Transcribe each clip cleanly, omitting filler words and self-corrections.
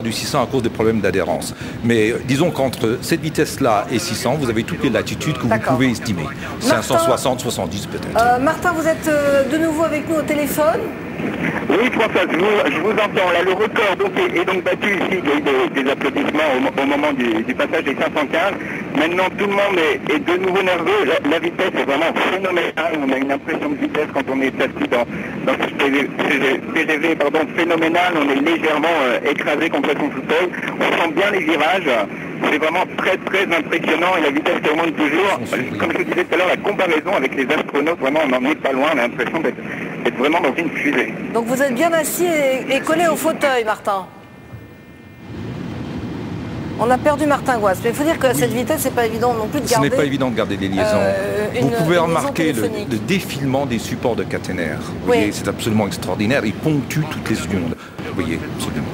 du 600 à cause des problèmes d'adhérence. Mais disons qu'entre cette vitesse-là et 600, vous avez toutes les latitudes que vous pouvez estimer. 560, 70 peut-être. Martin, vous êtes de nouveau avec nous au téléphone. Oui, François, je vous entends. Là, le record donc, est donc battu ici. Il y a eu des applaudissements au moment du passage des 515. Maintenant, tout le monde est de nouveau nerveux. La vitesse est vraiment phénoménale. On a une impression de vitesse quand on est assis dans ce TGV phénoménal. On est légèrement écrasé contre son fauteuil. On sent bien les virages. C'est vraiment très très impressionnant et la vitesse qui augmente toujours. Comme je vous disais tout à l'heure, la comparaison avec les astronautes, vraiment on n'en est pas loin. On a l'impression d'être vraiment dans une fusée. Donc vous êtes bien assis et collé au fauteuil, Martin. On a perdu Martin Goisse, mais il faut dire que à cette vitesse, c'est pas évident non plus de garder... Ce n'est pas évident de garder des liaisons. Vous pouvez remarquer le défilement des supports de caténaire. Vous voyez, c'est absolument extraordinaire. Ils ponctuent toutes les secondes. Vous voyez, absolument.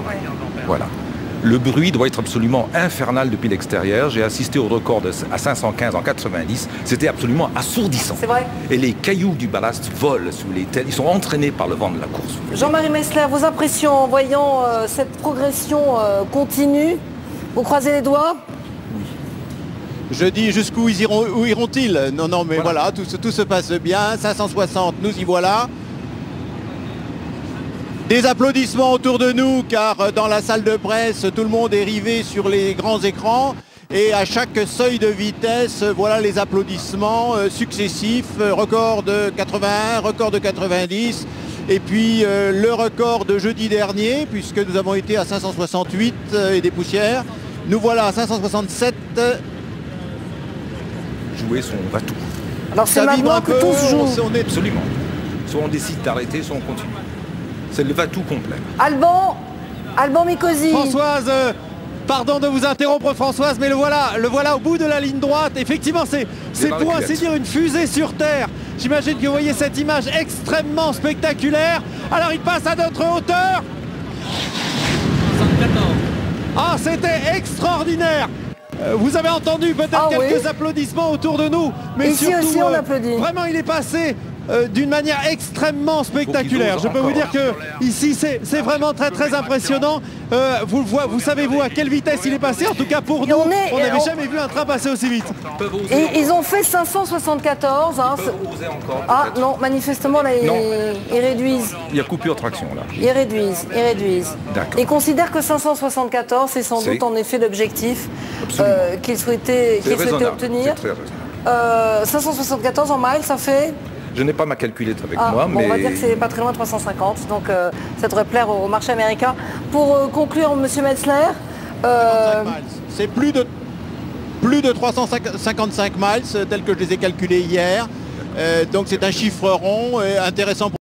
Voilà. Le bruit doit être absolument infernal depuis l'extérieur. J'ai assisté au record à 515 en 90. C'était absolument assourdissant. C'est vrai. Et les cailloux du ballast volent sous les têtes. Ils sont entraînés par le vent de la course. Jean-Marie Messler, vos impressions en voyant cette progression continue? Vous croisez les doigts? Je dis jusqu'où iront-ils? Non, mais voilà, tout se passe bien. 560, nous y voilà. Des applaudissements autour de nous, car dans la salle de presse, tout le monde est rivé sur les grands écrans. Et à chaque seuil de vitesse, voilà les applaudissements successifs. Record de 81, record de 90. Et puis le record de jeudi dernier, puisque nous avons été à 568 et des poussières. Nous voilà à 567. Jouer son va-tout. Alors c'est maintenant que tous jouent. Absolument. Soit on décide d'arrêter, soit on continue. C'est le va-tout complet. Alban Mikosi. Françoise, pardon de vous interrompre Françoise, mais le voilà au bout de la ligne droite. Effectivement, c'est pour ainsi dire une fusée sur Terre. J'imagine que vous voyez cette image extrêmement spectaculaire. Alors il passe à notre hauteur. Ah, c'était extraordinaire. Vous avez entendu peut-être quelques applaudissements autour de nous, mais ici surtout, aussi on applaudit. Vraiment, il est passé d'une manière extrêmement spectaculaire. Je peux vous dire que ici c'est vraiment très très impressionnant. Vous savez-vous à quelle vitesse il est passé? En tout cas pour nous, on n'avait jamais vu un train passer aussi vite. Et ils ont fait 574. Hein. Ah non, manifestement là ils réduisent. Il y a coupure de traction là. Ils réduisent. D'accord. Ils considèrent que 574 c'est sans doute en effet l'objectif qu'ils souhaitaient obtenir. 574 en miles, ça fait... Je n'ai pas ma calculette avec moi, mais... On va dire que c'est pas très loin de 350, donc ça devrait plaire au marché américain. Pour conclure, Monsieur Metzler... C'est plus de 355 miles, tel que je les ai calculés hier. Donc c'est un chiffre rond intéressant pour